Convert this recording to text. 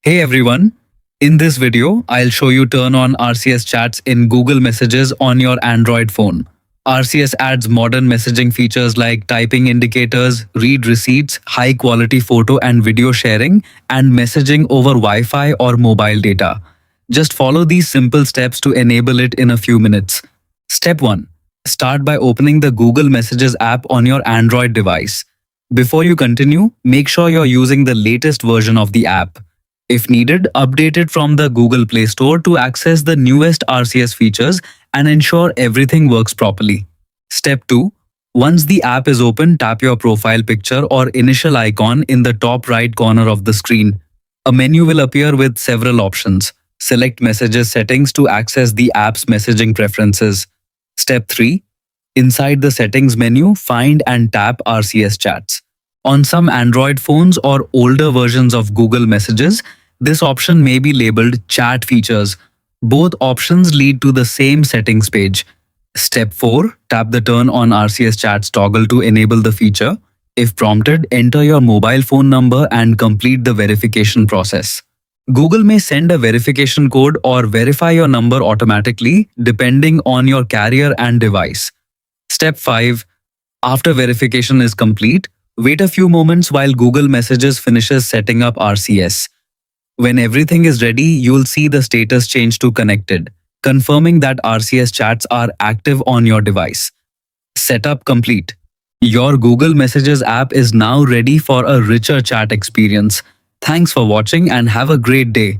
Hey everyone, in this video, I'll show you turn on RCS chats in Google Messages on your Android phone. RCS adds modern messaging features like typing indicators, read receipts, high quality photo and video sharing, and messaging over Wi-Fi or mobile data. Just follow these simple steps to enable it in a few minutes. Step 1. Start by opening the Google Messages app on your Android device. Before you continue, make sure you're using the latest version of the app. If needed, update it from the Google Play Store to access the newest RCS features and ensure everything works properly. Step 2. Once the app is open, tap your profile picture or initial icon in the top right corner of the screen. A menu will appear with several options. Select Messages settings to access the app's messaging preferences. Step 3. Inside the settings menu, find and tap RCS chats. On some Android phones or older versions of Google Messages, this option may be labeled Chat Features. Both options lead to the same settings page. Step 4. Tap the Turn on RCS Chats toggle to enable the feature. If prompted, enter your mobile phone number and complete the verification process. Google may send a verification code or verify your number automatically depending on your carrier and device. Step 5. After verification is complete, wait a few moments while Google Messages finishes setting up RCS. When everything is ready, you'll see the status change to connected, confirming that RCS chats are active on your device. Setup complete. Your Google Messages app is now ready for a richer chat experience. Thanks for watching and have a great day.